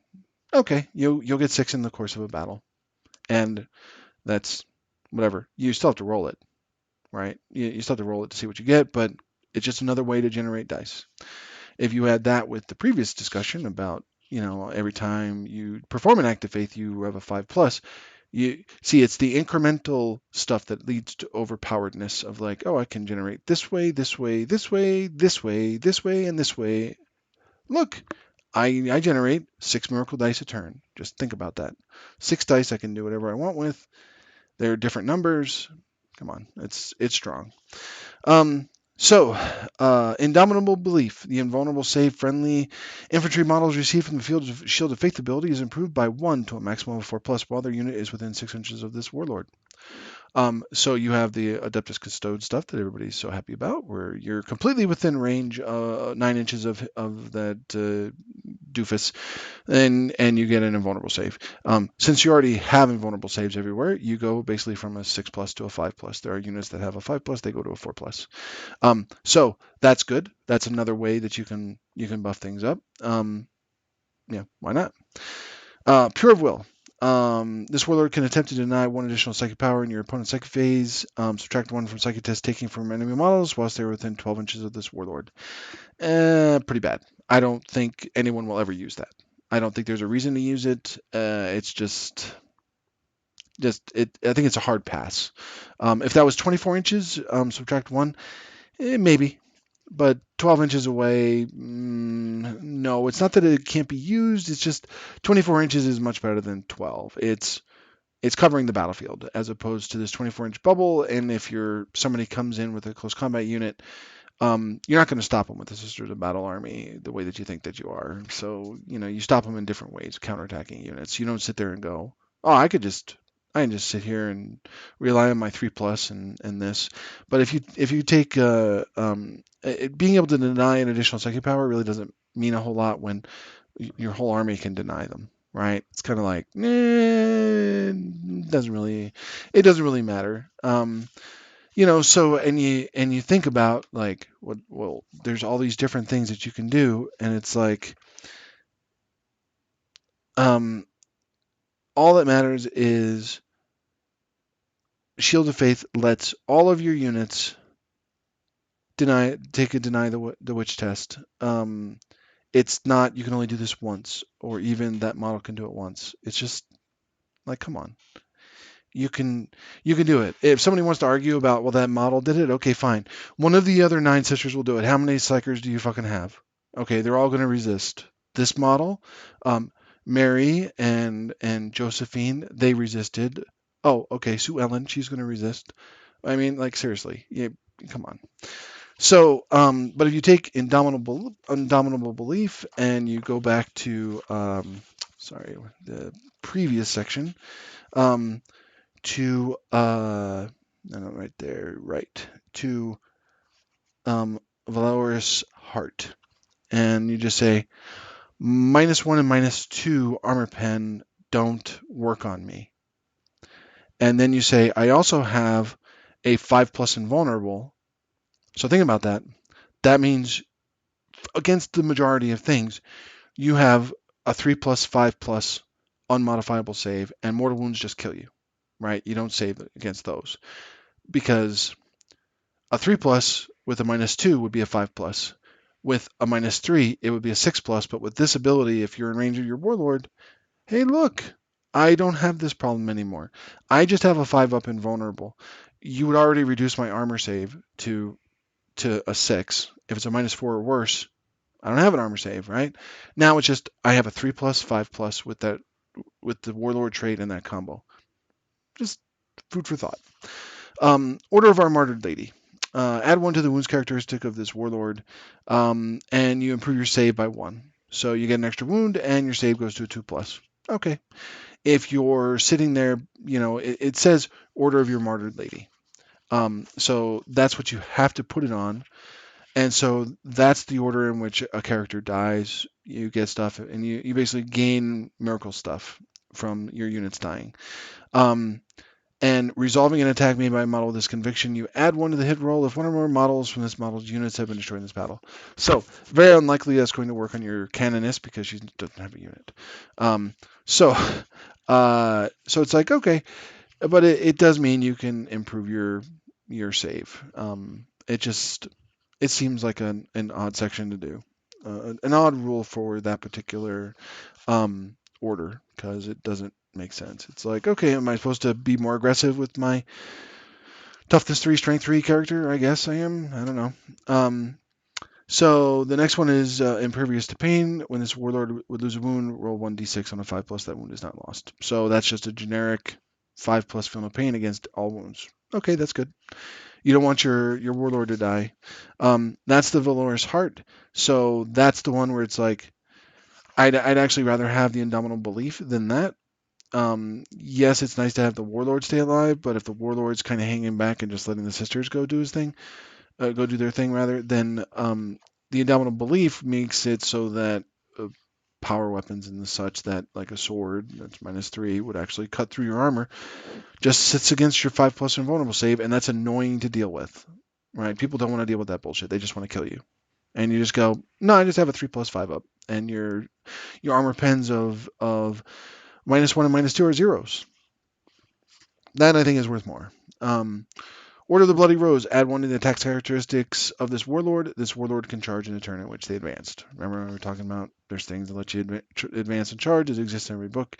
Okay, you'll get 6 in the course of a battle, and that's whatever. You still have to roll it, right? You still have to roll it to see what you get, but it's just another way to generate dice. If you add that with the previous discussion about, every time you perform an act of faith, you have a 5+. You see, it's the incremental stuff that leads to overpoweredness of like, oh, I can generate this way, this way, this way, this way, this way, and this way. Look, I generate 6 miracle dice a turn. Just think about that. 6 dice I can do whatever I want with. They're different numbers. Come on, it's strong. So, Indomitable Belief. The invulnerable, save, friendly infantry models received from the field of Shield of Faith ability is improved by 1 to a maximum of 4+ while their unit is within 6 inches of this warlord. So you have the Adeptus Custode stuff that everybody's so happy about, where you're completely within range, 9 inches of that doofus, and you get an invulnerable save. Since you already have invulnerable saves everywhere, you go basically from a 6+ to a 5+. There are units that have a 5+, they go to a 4+. So that's good. That's another way that you can buff things up. Yeah, why not? Pure of Will. This warlord can attempt to deny 1 additional psychic power in your opponent's psychic phase. Subtract 1 from psychic tests taken from enemy models whilst they're within 12 inches of this warlord. Pretty bad. I don't think anyone will ever use that. I don't think there's a reason to use it. It's just it. I think it's a hard pass. If that was 24 inches, subtract 1, maybe. But 12 inches away, no. It's not that it can't be used. It's just 24 inches is much better than 12. It's covering the battlefield as opposed to this 24-inch bubble. And if somebody comes in with a close combat unit, you're not going to stop them with the Sisters of Battle army the way that you think that you are. So, you stop them in different ways, counterattacking units. You don't sit there and go, oh, I can just sit here and rely on my 3+ and this. But if you take being able to deny an additional psychic power really doesn't mean a whole lot when your whole army can deny them, right? It's kind of like, it doesn't really matter. So and you think about like what well, there's all these different things that you can do, and it's like, um, all that matters is Shield of Faith lets all of your units deny the witch test. It's not you can only do this once, or even that model can do it once. It's just like, come on. You can you can do it. If somebody wants to argue about, well, that model did it, okay, fine. One of the other 9 sisters will do it. How many psychers do you fucking have? Okay, they're all going to resist this model. Um, Mary and Josephine, they resisted. Oh, okay, Sue Ellen, she's going to resist. I mean, like, seriously, yeah, come on. So, but if you take Indomitable Belief and you go back to, sorry, the previous section, um, to no, no, right there, right to Valorous Heart, and you just say -1 and -2 armor pen don't work on me, and then you say I also have a 5+ invulnerable. So think about that. That means against the majority of things, you have a 3+, 5+ unmodifiable save, and mortal wounds just kill you, right? You don't save against those because a 3+ with a -2 would be a 5+. With a -3, it would be a 6+. But with this ability, if you're in range of your warlord, hey, look, I don't have this problem anymore. I just have a 5+ invulnerable. You would already reduce my armor save to a 6. If it's a -4 or worse, I don't have an armor save, right? Now it's just I have a 3+, 5+ with the warlord trait and that combo. Just food for thought. Order of our Martyred Lady. Add 1 to the wounds characteristic of this warlord, and you improve your save by 1. So you get an extra wound, and your save goes to a 2+. Okay. If you're sitting there, it says Order of your Martyred Lady. So that's what you have to put it on. And so that's the order in which a character dies. You get stuff, and you basically gain miracle stuff from your units dying. And resolving an attack made by a model with this conviction, you add 1 to the hit roll if one or more models from this model's units have been destroyed in this battle. So very unlikely that's going to work on your canonist because she doesn't have a unit. Um, so so it's like, okay, but it does mean you can improve your save. It seems like an odd section to do, an odd rule for that particular order because it doesn't make sense. It's like, okay, am I supposed to be more aggressive with my toughness 3, strength 3 character? I guess I am. I don't know. So the next one is impervious to pain. When this warlord would lose a wound, roll 1d6 on a 5+. That wound is not lost. So that's just a generic 5+ feel no pain against all wounds. Okay, that's good. You don't want your warlord to die. That's the Valorous Heart. So that's the one where it's like, I'd actually rather have the Indomitable Belief than that. Yes, it's nice to have the warlord stay alive, but if the warlord's kind of hanging back and just letting the sisters go do their thing rather, then the Indomitable Belief makes it so that power weapons and the such that like a sword that's -3 would actually cut through your armor, just sits against your 5+ invulnerable save, and that's annoying to deal with, right? People don't want to deal with that bullshit. They just want to kill you, and you just go, no, I just have a 3+, 5 up, and your armor pens of -1 and -2 are zeros. That I think is worth more. Order of the Bloody Rose. Add 1 to the attack characteristics of this warlord. This warlord can charge in a turn in which they advanced. Remember we were talking about there's things that let you advance and charge. It exists in every book.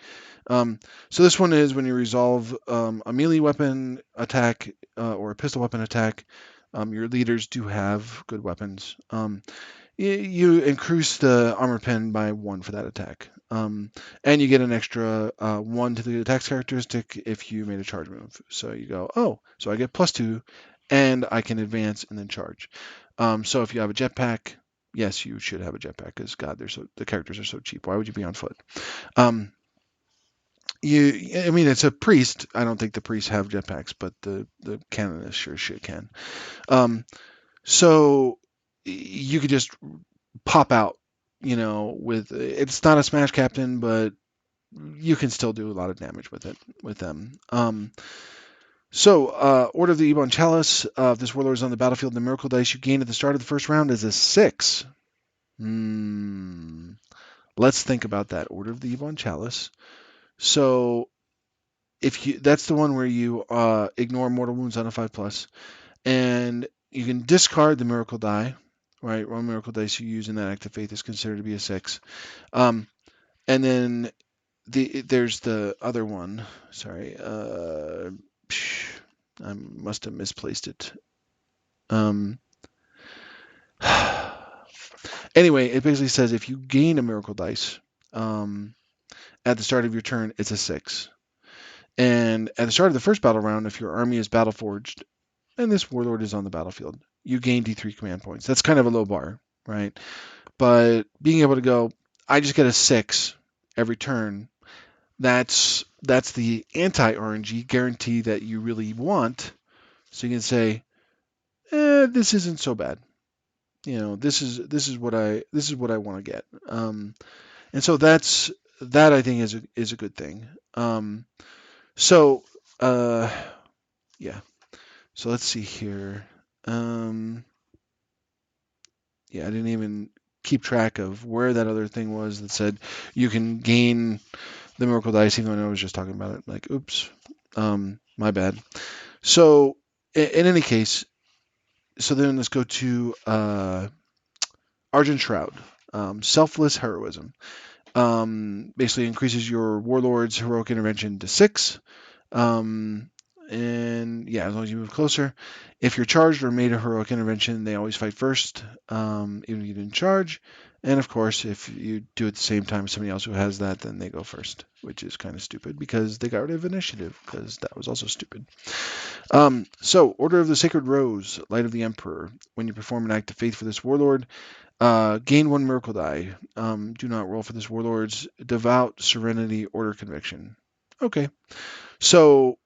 So this one is when you resolve a melee weapon attack or a pistol weapon attack. Your leaders do have good weapons. You increase the armor pen by 1 for that attack. And you get an extra 1 to the attack characteristic if you made a charge move. So you go, oh, so I get +2, and I can advance and then charge. So if you have a jetpack, yes, you should have a jetpack because God, the characters are so cheap. Why would you be on foot? Um, I mean, it's a priest. I don't think the priests have jetpacks, but the canonists sure shit can. Um, so you could just pop out, with it's not a smash captain, but you can still do a lot of damage with them. Order of the Ebon Chalice. If this warlord is on the battlefield, the miracle dice you gain at the start of the first round is a 6. Hmm. Let's think about that. Order of the Ebon Chalice. So if you that's the one where you ignore mortal wounds on a 5+, and you can discard the miracle die. Right, one miracle dice you use in that act of faith is considered to be a 6. Um, and then there's the other one. Sorry, I must have misplaced it. Um, anyway, it basically says if you gain a miracle dice um, at the start of your turn, it's a 6. And at the start of the first battle round, if your army is battle forged and this warlord is on the battlefield, you gain D3 command points. That's kind of a low bar, right? But being able to go, I just get a 6 every turn. That's the anti-RNG guarantee that you really want. So you can say, this isn't so bad. This is what I want to get. And so that I think is a good thing. So uh, yeah. So let's see here. Yeah, I didn't even keep track of where that other thing was that said you can gain the miracle dice, even though I was just talking about it. Like, oops, my bad. So in any case, so then let's go to Argent Shroud, selfless heroism. Basically increases your warlord's heroic intervention to 6. Um, and yeah, as long as you move closer. If you're charged or made a heroic intervention, they always fight first, even if you didn't charge. And of course, if you do it at the same time as somebody else who has that, then they go first, which is kind of stupid because they got rid of initiative, because that was also stupid. Order of the Sacred Rose, Light of the Emperor. When you perform an act of faith for this warlord, gain 1 miracle die. Do not roll for this warlord's devout serenity order conviction. Okay. So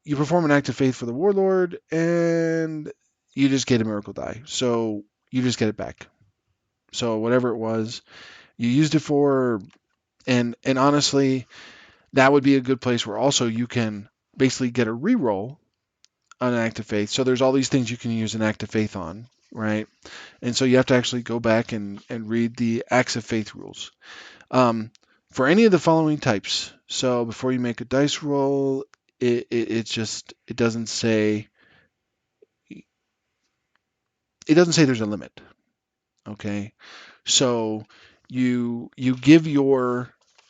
you perform an act of faith for the warlord, and you just get a miracle die. So you just get it back. So whatever it was, you used it for, and honestly, that would be a good place where also you can basically get a reroll on an act of faith. So there's all these things you can use an act of faith on, right? And so you have to actually go back and read the acts of faith rules. For any of the following types, so before you make a dice roll, it doesn't say there's a limit. Okay, so you give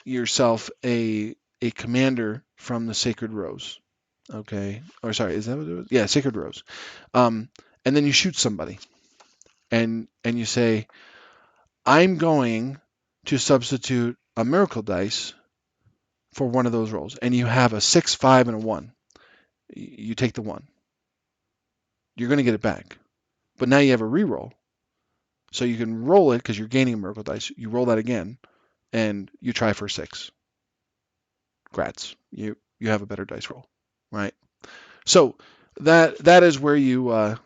yourself a commander from the Sacred Rose. Okay, or sorry, is that what it was? Yeah, Sacred Rose. Um, and then you shoot somebody, and you say, I'm going to substitute a miracle dice for one of those rolls, and you have a 6, 5, and a 1. You take the 1. You're going to get it back, but now you have a reroll, so you can roll it because you're gaining a miracle dice. You roll that again, and you try for 6. Grats, you have a better dice roll, right? So that is where you'll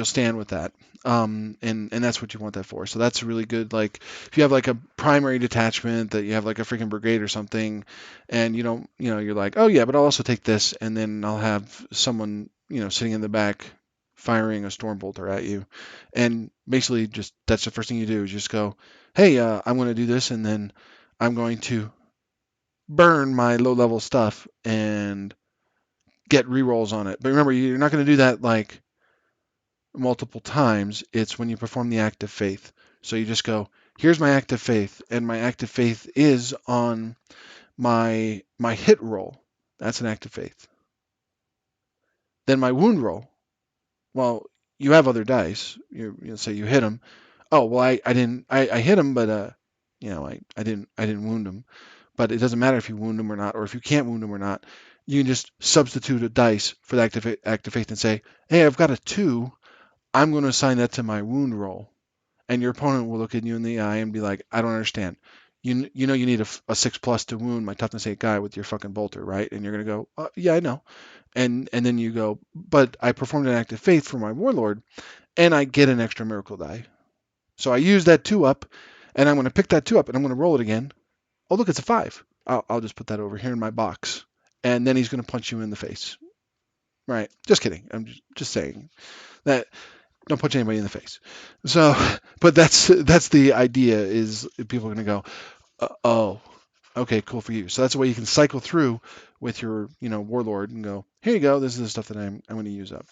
stand with that. And that's what you want that for. So that's really good. Like if you have like a primary detachment that you have like a freaking brigade or something, and you don't, you're like, oh yeah, but I'll also take this, and then I'll have someone, sitting in the back firing a storm bolter at you, and basically just that's the first thing you do is just go, hey, I'm going to do this, and then I'm going to burn my low level stuff and get rerolls on it. But remember, you're not going to do that like multiple times. It's when you perform the act of faith. So you just go, here's my act of faith, and my act of faith is on my hit roll. That's an act of faith. Then my wound roll. Well, you have other dice. You say you hit him. Oh well, I didn't. I hit him, but I didn't wound him. But it doesn't matter if you wound him or not, or if you can't wound him or not. You can just substitute a dice for the act of faith and say, hey, I've got a 2. I'm going to assign that to my wound roll. And your opponent will look at you in the eye and be like, I don't understand. You know you need a 6+ to wound my toughness 8 guy with your fucking bolter, right? And you're gonna go, yeah, I know. And then you go, but I performed an act of faith for my warlord, and I get an extra miracle die. So I use that 2 up, and I'm gonna pick that 2 up, and I'm gonna roll it again. Oh look, it's a 5. I'll just put that over here in my box, and then he's gonna punch you in the face, right? Just kidding. I'm just saying that don't punch anybody in the face. So, but that's the idea is people are going to go, oh, okay, cool for you. So that's a way you can cycle through with your, warlord and go, here you go. This is the stuff that I'm going to use up.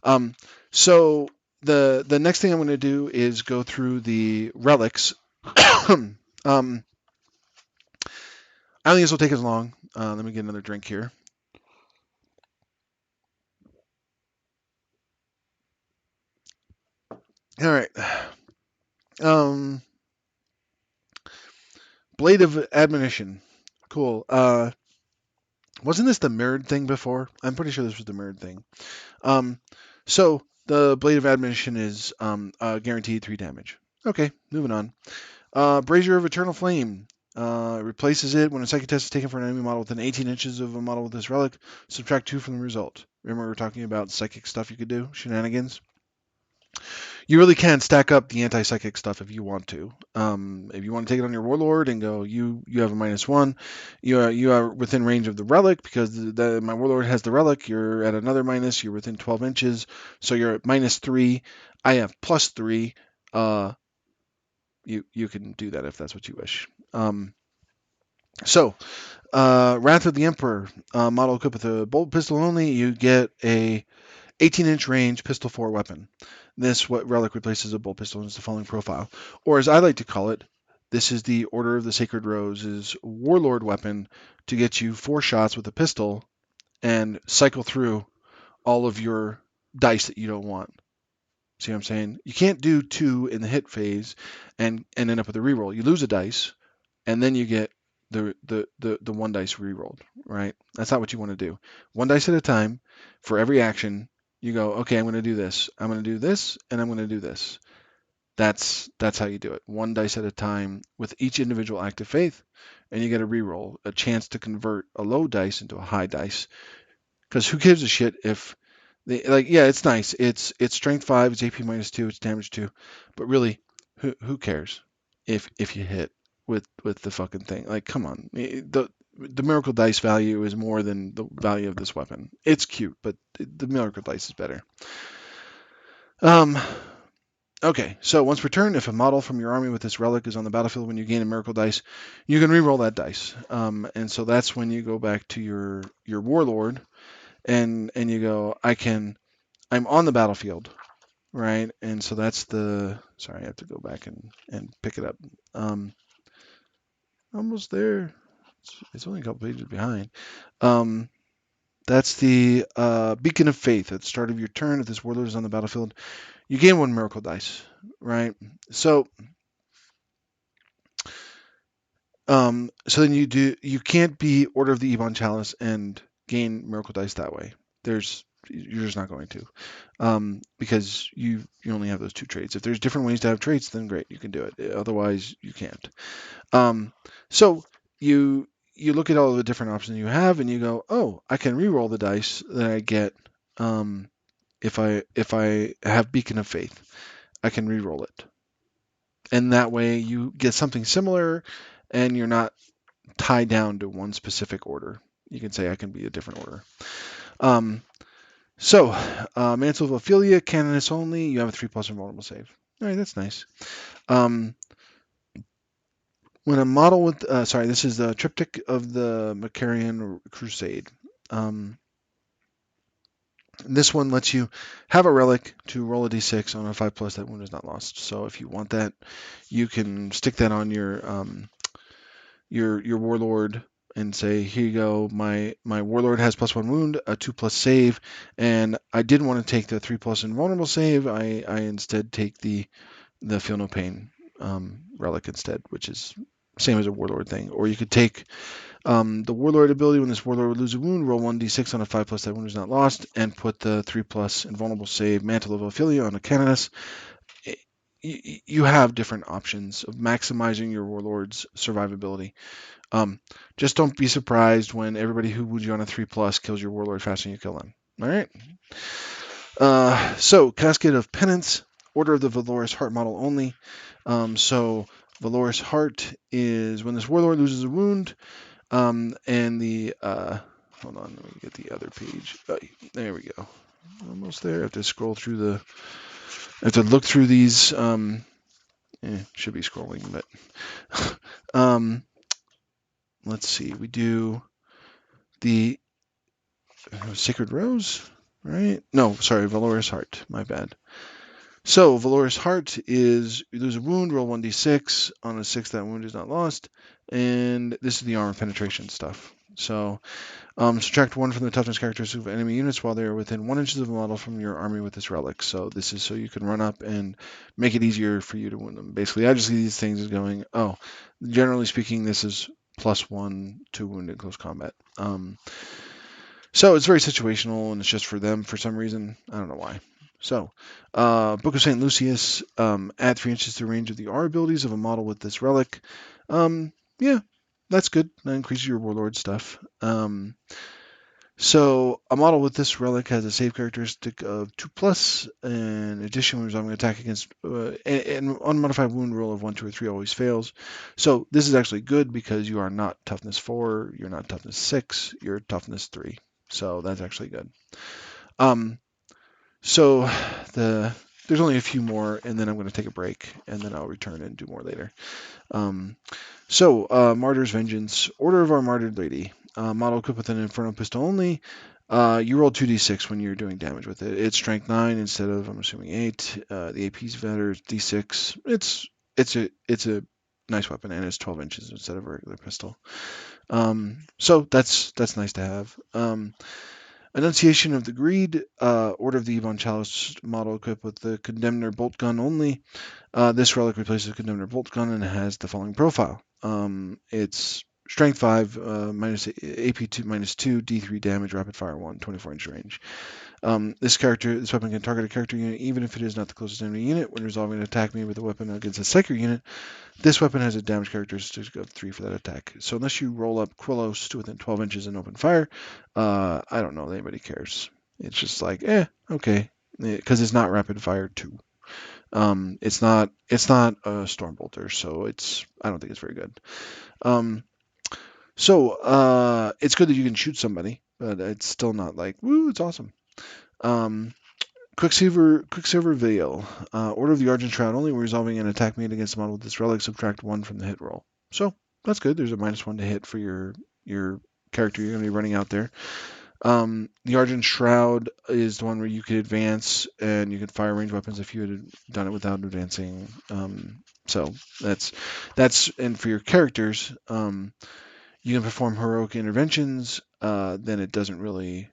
Um, so the next thing I'm going to do is go through the relics. um, I don't think this will take as long. Let me get another drink here. All right. Um, Blade of Admonition. Cool. Wasn't this the mirrored thing before? I'm pretty sure this was the mirrored thing. Um, so the Blade of Admonition is guaranteed 3 damage. Okay, moving on. Brazier of Eternal Flame. Replaces it when a psychic test is taken for an enemy model within 18 inches of a model with this relic. Subtract 2 from the result. Remember we were talking about psychic stuff you could do? Shenanigans? You really can stack up the anti-psychic stuff if you want to. If you want to take it on your warlord and go, you have a -1, you are within range of the relic because my warlord has the relic. You're at another minus. You're within 12 inches, so you're at -3. I have +3. Uh, you can do that if that's what you wish. So Wrath of the Emperor model equipped with a bolt pistol only. You get a 18-inch range pistol 4 weapon. This what relic replaces a bolt pistol and is the following profile. Or as I like to call it, this is the Order of the Sacred Rose's warlord weapon to get you 4 shots with a pistol and cycle through all of your dice that you don't want. See what I'm saying? You can't do 2 in the hit phase and end up with a reroll. You lose a dice and then you get the 1 dice re-rolled, right? That's not what you want to do. 1 dice at a time. For every action, you go, okay, I'm going to do this. I'm going to do this, and I'm going to do this. That's how you do it. 1 dice at a time with each individual act of faith, and you get a re-roll, a chance to convert a low dice into a high dice. Because who gives a shit if yeah, it's nice. It's strength 5, it's AP -2, it's damage 2, but really, who cares if you hit with the fucking thing? Like, come on, the miracle dice value is more than the value of this weapon. It's cute, but the miracle dice is better. Um. Okay, so once returned, if a model from your army with this relic is on the battlefield when you gain a miracle dice, you can re-roll that dice. And so that's when you go back to your warlord, and you go, I'm on the battlefield, right? And so that's sorry, I have to go back and pick it up. Um, Almost there. It's only a couple pages behind. Um, that's the Beacon of Faith. At the start of your turn, if this warlord is on the battlefield, you gain 1 miracle dice, right? So, so then you can't be Order of the Ebon Chalice and gain miracle dice that way. You're just not going to. Because you only have those 2 traits. If there's different ways to have traits, then great, you can do it. Otherwise, you can't. So you look at all the different options you have, and you go, oh, I can re-roll the dice that I get if I have Beacon of Faith. I can re-roll it, and that way you get something similar, and you're not tied down to one specific order. You can say I can be a different order. Um, So, Mantle of Ophelia, Canoness only. You have a 3+ invulnerable save. All right, that's nice. When a model with, sorry, this is the triptych of the Macarian Crusade. This one lets you have a relic to roll a d6 on a 5+. That wound is not lost. So if you want that, you can stick that on your warlord and say, here you go, my warlord has +1 wound, a 2+ save, and I didn't want to take the 3+ invulnerable save. I instead take the Feel No Pain relic instead, which is same as a warlord thing. Or you could take The Warlord ability, when this Warlord would lose a wound, roll 1d6 on a 5+ that wound is not lost, and put the 3+ invulnerable save Mantle of Ophelia on a Canonus. You have different options of maximizing your Warlord's survivability. Just don't be surprised when everybody who wounds you on a 3+ kills your Warlord faster than you kill them. All right? So, Casket of Penance, Order of the Valorous Heart model only. So, Valorous Heart is when this Warlord loses a wound, and the hold on, let me get the other page. There we go. Almost there. I have to scroll through the. I have to look through these. Should be scrolling, but let's see. We do the Sacred Rose, right? No, sorry, Valorous Heart. My bad. So, Valorous Heart is you lose a wound, roll 1d6. On a 6, that wound is not lost. And this is the armor penetration stuff. So, subtract 1 from the toughness characteristic of enemy units while they are within 1 inch of the model from your army with this relic. So, this is so you can run up and make it easier for you to wound them. Basically, I just see these things as going, oh, generally speaking, this is +1 to wound in close combat. So it's very situational, and it's just for them for some reason. I don't know why. So, Book of St. Lucius, add 3 inches to the range of the R abilities of a model with this relic. Yeah, that's good. That increases your Warlord stuff. So, a model with this relic has a save characteristic of 2+. In addition, when resolving an attack against an unmodified wound roll of 1, 2, or 3 always fails. So, this is actually good because you are not toughness 4, you're not toughness 6, you're toughness 3. So that's actually good. So there's only a few more, and then I'm going to take a break, and then I'll return and do more later. Martyr's Vengeance, Order of our Martyred Lady, model equipped with an Inferno Pistol only. You roll 2d6 when you're doing damage with it. It's strength 9 instead of, I'm assuming, 8. The AP's better, d6. It's a nice weapon, and it's 12 inches instead of a regular pistol. So that's nice to have. Annunciation of the Greed, Order of the Ebon Chalice model equipped with the Condemner Bolt Gun only. This relic replaces the Condemner Bolt Gun and has the following profile. It's Strength 5, minus AP 2, -2, D3 damage, rapid fire 1, 24-inch range. This weapon can target a character unit even if it is not the closest enemy unit. When resolving an attack made with a weapon against a psychic unit, this weapon has a damage characteristic of 3 for that attack. So unless you roll up Quillos to within 12 inches and open fire, I don't know that anybody cares. It's just like, okay, because it's not rapid fire 2. It's not a Stormbolter, so I don't think it's very good. It's good that you can shoot somebody, but it's still not like, woo, it's awesome. Quicksilver Veil. Order of the Argent Shroud only. When resolving an attack made against a model with this relic, subtract 1 from the hit roll. So that's good. There's a -1 to hit for your character you're going to be running out there. The Argent Shroud is the one where you could advance and you could fire range weapons if you had done it without advancing. So that's and for your characters, you can perform heroic interventions. Then it doesn't really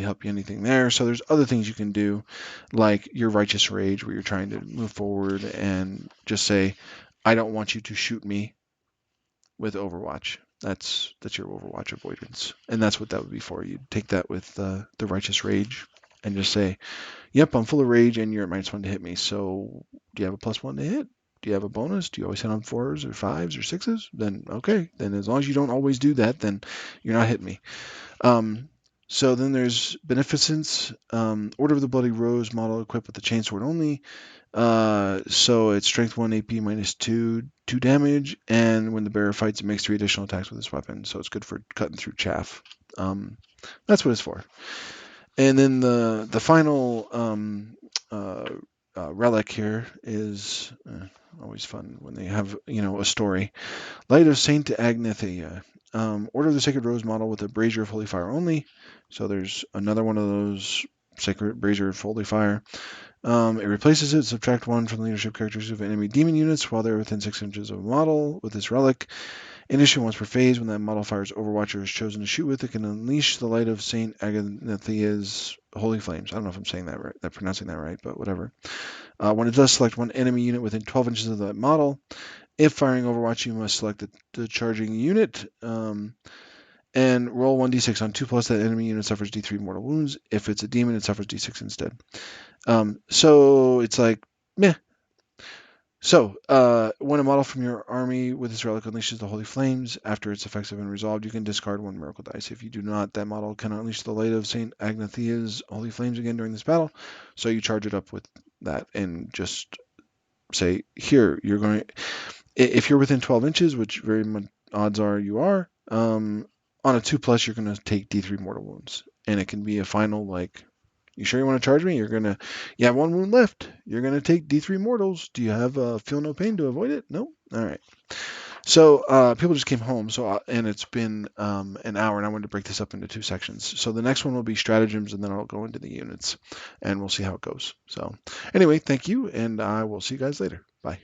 help you anything there. So there's other things you can do, like your Righteous Rage, where you're trying to move forward and just say, I don't want you to shoot me with Overwatch. That's your Overwatch avoidance. And that's what that would be for. You'd take that with the Righteous Rage and just say, yep, I'm full of rage and you're at -1 to hit me. So do you have a +1 to hit? Do you have a bonus? Do you always hit on 4s or 5s or 6s? Then okay. Then as long as you don't always do that, then you're not hitting me. So then there's Beneficence, Order of the Bloody Rose model equipped with the Chainsword only. So it's Strength 1, AP -2, 2 damage, and when the bearer fights, it makes 3 additional attacks with this weapon. So it's good for cutting through chaff. That's what it's for. And then the final relic here is always fun when they have a story. Light of Saint Agnathea. Order of the Sacred Rose model with a Brazier of Holy Fire only. So there's another one of those Sacred Brazier of Holy Fire. It replaces it. Subtract 1 from the leadership characteristics of enemy demon units while they're within 6 inches of a model with this relic. In addition, once per phase, when that model fires Overwatch or is chosen to shoot with, it can unleash the light of Saint Agathea's holy flames. I don't know if I'm saying that right, pronouncing that right, but whatever. When it does, select one enemy unit within 12 inches of that model, If firing Overwatch, you must select the charging unit and roll 1d6 on 2 plus. That enemy unit suffers d3 mortal wounds. If it's a demon, it suffers d6 instead. So it's like, meh. So, when a model from your army with this relic unleashes the Holy Flames, after its effects have been resolved, you can discard 1 Miracle Dice. If you do not, that model cannot unleash the Light of St. Agnathea's Holy Flames again during this battle, so you charge it up with that and just say, here, you're going... If you're within 12 inches, which very much odds are you are, on a 2 plus, you're going to take d3 mortal wounds. And it can be a final, like, you sure you want to charge me? You have 1 wound left. You're going to take d3 mortals. Do you have feel no pain to avoid it? No? All right. So people just came home, and it's been an hour, and I wanted to break this up into 2 sections. So the next one will be stratagems, and then I'll go into the units, and we'll see how it goes. So anyway, thank you, and I will see you guys later. Bye.